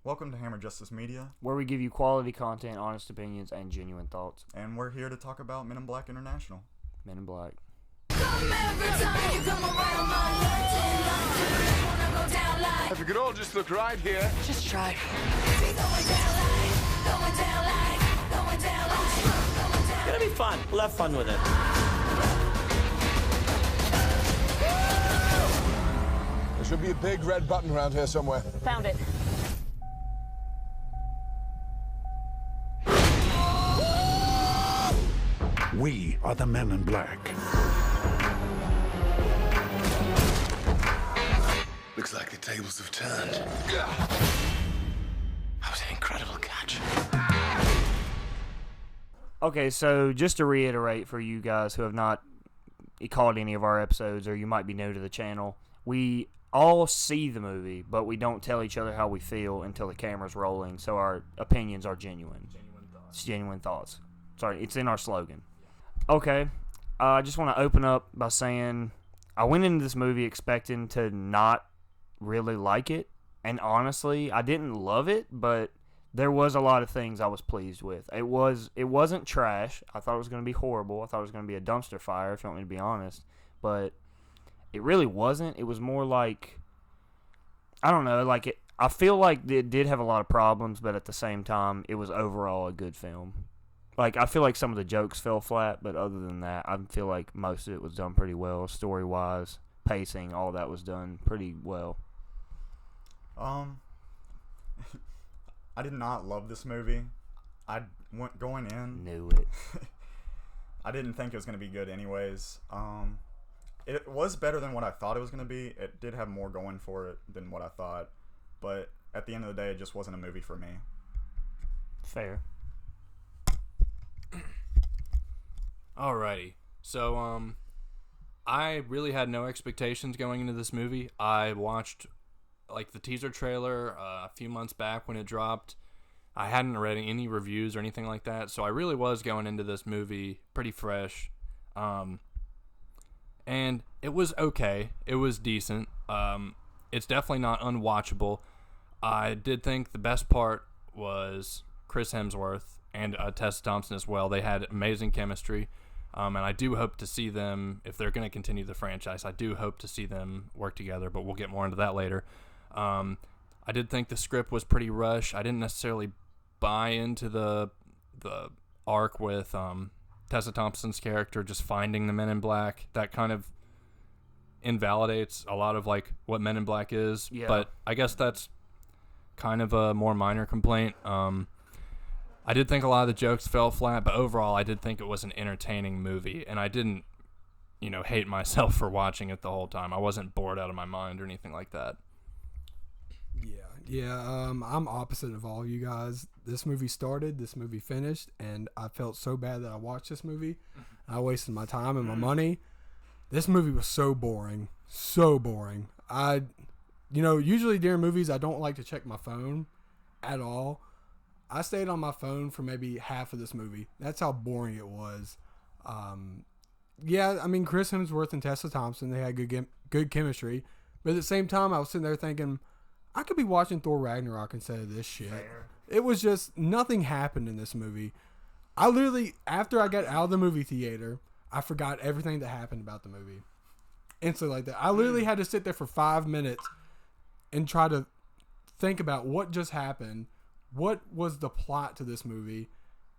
Welcome to Hammer Justice Media, where we give you quality content, honest opinions, and genuine thoughts. and we're here to talk about Men in Black International. Men in Black. If we could all just look right here. Just try. It's gonna be fun. We'll have fun with it. There should be a big red button around here somewhere. Found it. We are the Men in Black. Looks like the tables have turned. That was an incredible catch. Okay, so just to reiterate for you guys who have not caught any of our episodes, or you might be new to the channel, we all see the movie, but we don't tell each other how we feel until the camera's rolling, so our opinions are genuine. It's genuine thoughts. Sorry, it's in our slogan. Okay, I just want to open up by saying I went into this movie expecting to not really like it, and honestly, I didn't love it, but there was a lot of things I was pleased with. It wasn't trash. I thought it was going to be horrible. I thought it was going to be a dumpster fire, if you want me to be honest, but it really wasn't. It was more like, I don't know, like I feel like it did have a lot of problems, but at the same time, it was overall a good film. Like, I feel like some of the jokes fell flat, but other than that, I feel like most of it was done pretty well, story-wise, pacing, all that was done pretty well. I did not love this movie. I went going in. Knew it. I didn't think it was going to be good anyways. It was better than what I thought it was going to be. It did have more going for it than what I thought. But at the end of the day, it just wasn't a movie for me. Fair. Alrighty. So, I really had no expectations going into this movie. I watched, the teaser trailer a few months back when it dropped. I hadn't read any reviews or anything like that, so I really was going into this movie pretty fresh. And it was okay. It was decent. It's definitely not unwatchable. I did think the best part was Chris Hemsworth and Tessa Thompson as well. They had amazing chemistry. And I do hope to see them, if they're going to continue the franchise, I do hope to see them work together, but we'll get more into that later. I did think the script was pretty rushed. I didn't necessarily buy into the arc with Tessa Thompson's character just finding the Men in Black. That kind of invalidates a lot of what Men in Black is. Yeah. But I guess that's kind of a more minor complaint. I did think a lot of the jokes fell flat, but overall I did think it was an entertaining movie, and I didn't, hate myself for watching it the whole time. I wasn't bored out of my mind or anything like that. I'm opposite of all you guys. This movie started, this movie finished, and I felt so bad that I watched this movie. I wasted my time and my money. This movie was so boring. So boring. Usually during movies I don't like to check my phone at all. I stayed on my phone for maybe half of this movie. That's how boring it was. Chris Hemsworth and Tessa Thompson, they had good chemistry. But at the same time, I was sitting there thinking, I could be watching Thor Ragnarok instead of this shit. Fair. It was just, nothing happened in this movie. I literally, after I got out of the movie theater, I forgot everything that happened about the movie. Instantly like that. I literally had to sit there for 5 minutes and try to think about what just happened. What was the plot to this movie?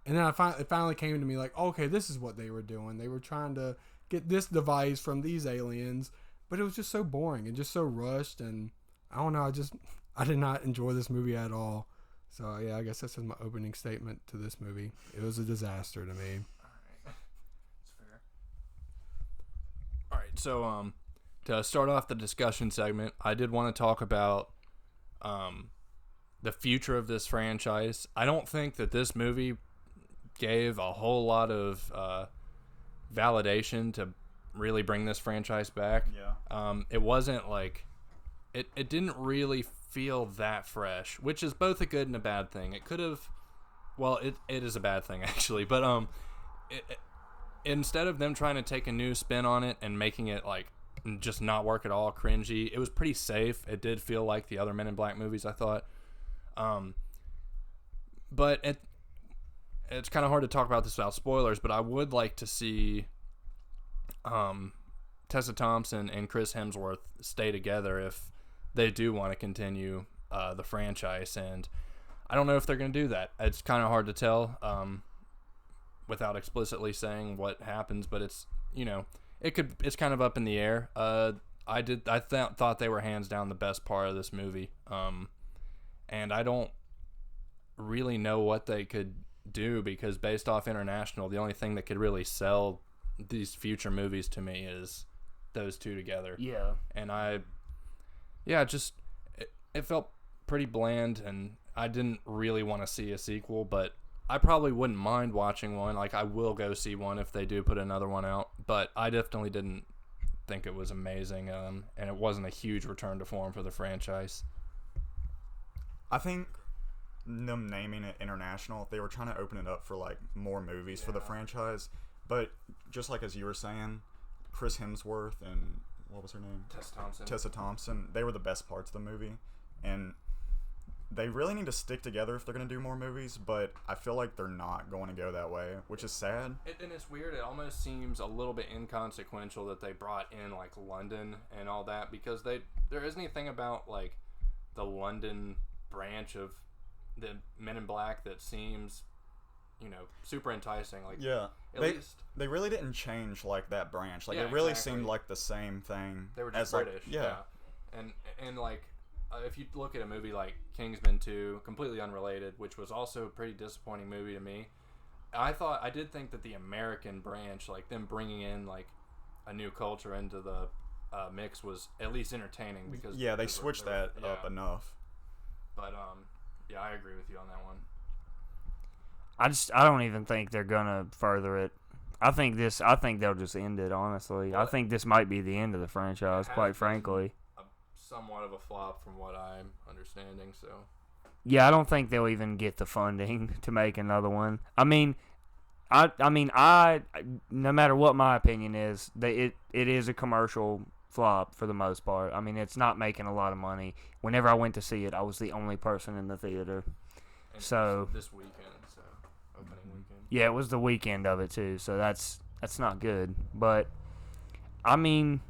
And then it finally came to me okay, this is what they were doing. They were trying to get this device from these aliens, but it was just so boring and just so rushed, and I don't know, I did not enjoy this movie at all. So yeah, I guess that's my opening statement to this movie. It was a disaster to me. Alright. That's fair. Alright, so to start off the discussion segment, I did want to talk about the future of this franchise. I don't think that this movie gave a whole lot of validation to really bring this franchise back. Yeah. It wasn't it didn't really feel that fresh, which is both a good and a bad thing. It could have, it is a bad thing actually, but instead of them trying to take a new spin on it and making it just not work at all, cringy, it was pretty safe. It did feel like the other Men in Black movies, I thought. But it's kind of hard to talk about this without spoilers, but I would like to see Tessa Thompson and Chris Hemsworth stay together if they do want to continue the franchise. And I don't know if they're going to do that. It's kind of hard to tell without explicitly saying what happens, but it's, it's kind of up in the air. I thought they were hands down the best part of this movie. And I don't really know what they could do, because based off international, the only thing that could really sell these future movies to me is those two together. Yeah. And it felt pretty bland, and I didn't really want to see a sequel, but I probably wouldn't mind watching one. Like, I will go see one if they do put another one out, but I definitely didn't think it was amazing, and it wasn't a huge return to form for the franchise. I think them naming it international, they were trying to open it up for like more movies for the franchise. But just like as you were saying, Chris Hemsworth and what was her name? Tessa Thompson. They were the best parts of the movie, and they really need to stick together if they're going to do more movies. But I feel like they're not going to go that way, which is sad. And it's weird. It almost seems a little bit inconsequential that they brought in like London and all that, because there isn't anything about like the London branch of the Men in Black that seems, super enticing. Like, yeah, at least they really didn't change like that branch. Like, Yeah, it really exactly. seemed like the same thing. They were just as, British. Like, yeah. And like, if you look at a movie like Kingsman 2, completely unrelated, which was also a pretty disappointing movie to me, I did think that the American branch, like them bringing in like a new culture into the mix, was at least entertaining, because they switched that up enough. But yeah, I agree with you on that one. I don't even think they're gonna further it. I think they'll just end it, honestly. Well, I think this might be the end of the franchise, quite frankly. Somewhat of a flop from what I'm understanding, so. Yeah, I don't think they'll even get the funding to make another one. I mean, no matter what my opinion is, it is a commercial flop for the most part. I mean, it's not making a lot of money. Whenever I went to see it, I was the only person in the theater. And so this weekend, so opening weekend. Yeah, it was the weekend of it too, so that's not good. But I mean,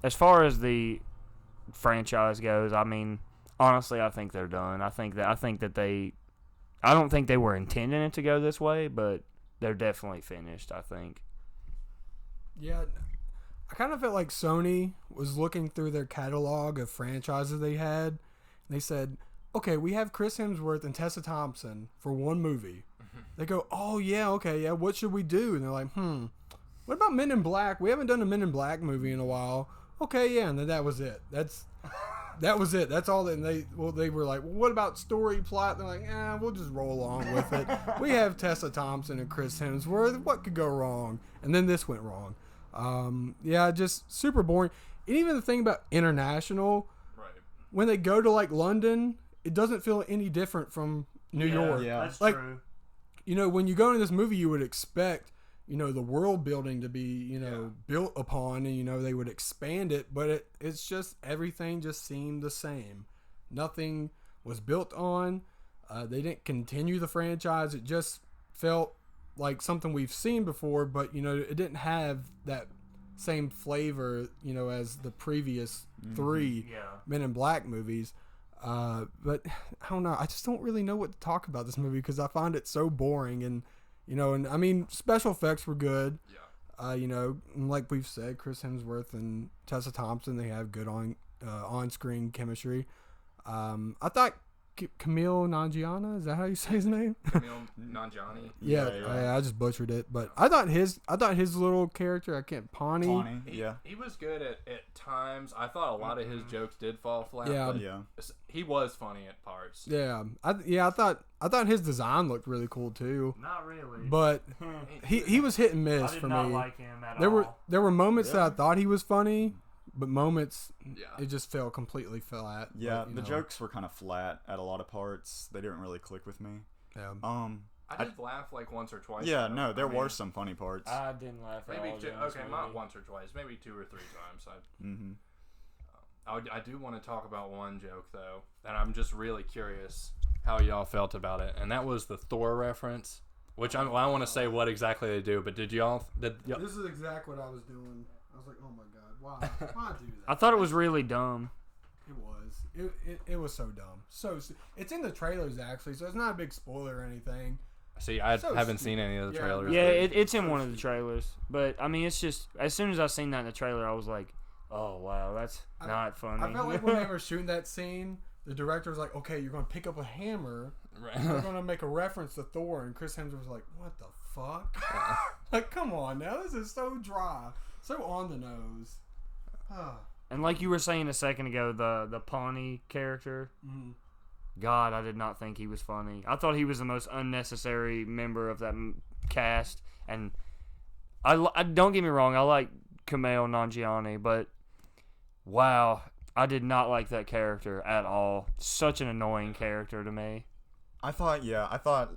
as far as the franchise goes, I mean, honestly, I think they're done. I don't think they were intending it to go this way, but they're definitely finished, I think. Yeah, I kind of felt like Sony was looking through their catalog of franchises they had, and they said, okay, we have Chris Hemsworth and Tessa Thompson for one movie. They go, oh, yeah, okay, yeah, what should we do? And they're like, what about Men in Black? We haven't done a Men in Black movie in a while. Okay, yeah, and then that was it. That was it. That's all. And they were like, well, what about story plot? They're like, we'll just roll along with it. We have Tessa Thompson and Chris Hemsworth. What could go wrong? And then this went wrong. Yeah, just super boring. And even the thing about international, Right. when they go to like London, it doesn't feel any different from New York. Yeah. That's Like, true. When you go into this movie, you would expect, the world building to be, built upon, and, they would expand it, but it's just, everything just seemed the same. Nothing was built on. They didn't continue the franchise. It just felt like something we've seen before, but, it didn't have that same flavor, as the previous three Men in Black movies. But I don't know. I just don't really know what to talk about this movie, because I find it so boring, and I mean, special effects were good. Yeah. Like we've said, Chris Hemsworth and Tessa Thompson, they have good on-screen chemistry. I thought Camille Nanjiani, is that how you say his name? Camille Nanjiani. Yeah, I just butchered it, but I thought his little character, Pawnee. Yeah. He was good at times. I thought a lot of his jokes did fall flat. Yeah. But Yeah. he was funny at parts. Yeah, I thought his design looked really cool too, Not really. but he was hit and miss for me. him at There were moments that I thought he was funny, but moments Yeah. it just fell completely flat. Yeah, but, the jokes were kind of flat at a lot of parts. They didn't really click with me. Yeah. I did laugh like once or twice. Yeah, though. no, there I mean, were some funny parts. I didn't laugh at maybe all. two, during this okay, movie. not once or twice, maybe 2 or 3 times. I do want to talk about one joke though, and I'm just really curious how y'all felt about it, and that was the Thor reference. Which I don't want to say what exactly they do, but did y'all? This is exactly what I was doing. I was like, oh my god, why do that? I thought it was really dumb. It was. It was so dumb. It's in the trailers actually, so it's not a big spoiler or anything. See, I haven't seen any of the trailers. Yeah, it's in one of the trailers. But I mean, it's just as soon as I seen that in the trailer, I was like, oh wow, that's not funny. I felt like when they were shooting that scene, the director was like, okay, you're gonna pick up a hammer. Right. We're gonna make a reference to Thor, and Chris Hemsworth was like, what the fuck? Like, come on now, this is so dry, so on the nose. And like you were saying a second ago, the Pawnee character. Mm-hmm. God, I did not think he was funny. I thought he was the most unnecessary member of that cast. And I don't get me wrong, I like Kumail Nanjiani, but wow, I did not like that character at all. Such an annoying character to me. I thought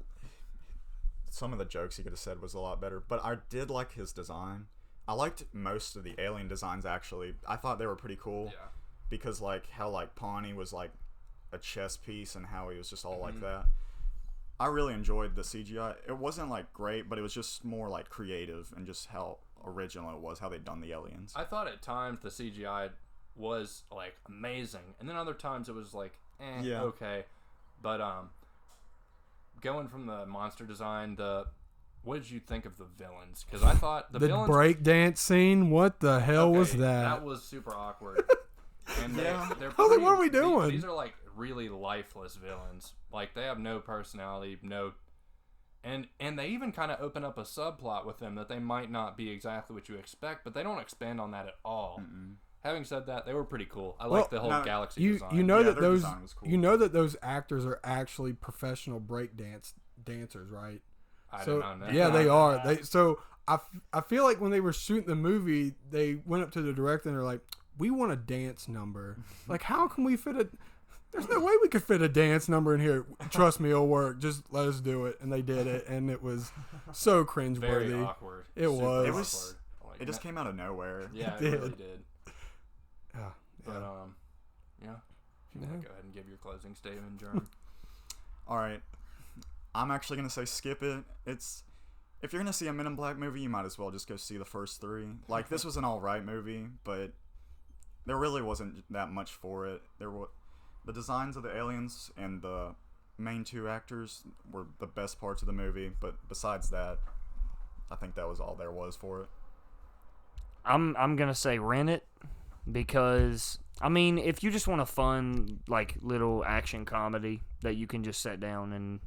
some of the jokes he could have said was a lot better, but I did like his design. I liked most of the alien designs actually. I thought they were pretty cool. Yeah. Because like how like Pawnee was like a chess piece and how he was just all like that. I really enjoyed the CGI. It wasn't like great, but it was just more like creative and just how original it was, how they'd done the aliens. I thought at times the CGI was like amazing, and then other times it was like, okay. But going from the monster design, what did you think of the villains? Because I thought the villains, breakdance scene. What the hell was that? That was super awkward. And they're I was like, what are we doing? These are like really lifeless villains. Like they have no personality, and they even kind of open up a subplot with them that they might not be exactly what you expect, but they don't expand on that at all. Mm-mm. Having said that, they were pretty cool. I like the whole galaxy design. You know Yeah, that their those design was cool. you know that those actors are actually professional dancers, right? I did not know. Yeah, they are. I feel like when they were shooting the movie, they went up to the director and they're like, "We want a dance number. Like, how can we fit a? There's no way we could fit a dance number in here. Trust me, it'll work. Just let us do it." And they did it, and it was so cringeworthy. Very awkward. It Super was. It was. awkward. It just came out of nowhere. Yeah, It it really did. did. Yeah. But yeah. If you want to go ahead and give your closing statement, Jerm. All right. I'm actually gonna say skip it. If you're gonna see a Men in Black movie, you might as well just go see the first 3. Like this was an alright movie, but there really wasn't that much for it. The designs of the aliens and the main 2 actors were the best parts of the movie, but besides that, I think that was all there was for it. I'm gonna say rent it because I mean if you just want a fun like little action comedy that you can just sit down and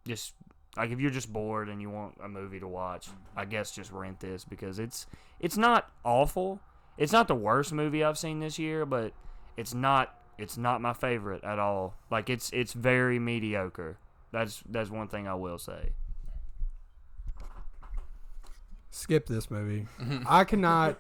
just like if you're just bored and you want a movie to watch, I guess just rent this because it's not awful. It's not the worst movie I've seen this year, but it's not my favorite at all. Like it's very mediocre. That's one thing I will say. Skip this movie. I cannot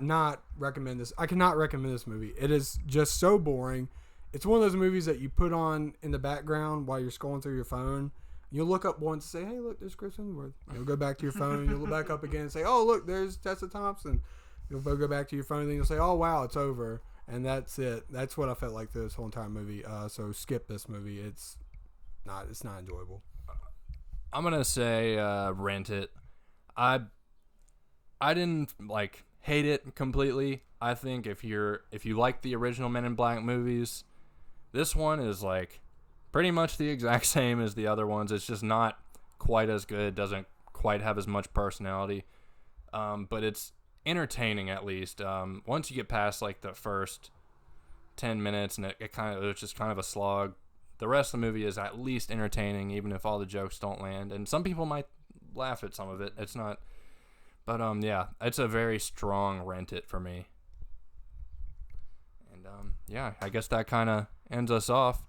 not recommend this. I cannot recommend this movie. It is just so boring. It's one of those movies that you put on in the background while you're scrolling through your phone. You'll look up once and say, "Hey, look, there's Chris Hemsworth." You'll go back to your phone. You'll look back up again and say, "Oh, look, there's Tessa Thompson." You'll go back to your phone and then you'll say, "Oh, wow, it's over." And that's it. That's what I felt like this whole entire movie. So skip this movie. It's not enjoyable. I'm gonna say rent it. I didn't like hate it completely. I think if you like the original Men in Black movies, this one is like pretty much the exact same as the other ones. It's just not quite as good. Doesn't quite have as much personality, but it's entertaining at least. Once you get past like the first 10 minutes and it's just kind of a slog. The rest of the movie is at least entertaining, even if all the jokes don't land. And some people might laugh at some of it. It's not, but yeah, it's a very strong rent it for me. And yeah, I guess that kind of ends us off.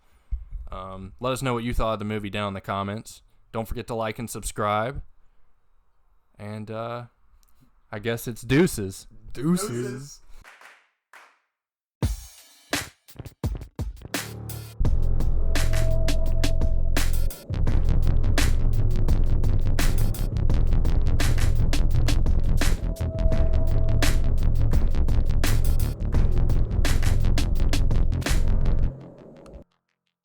Let us know what you thought of the movie down in the comments. Don't forget to like and subscribe. And I guess it's deuces. Deuces.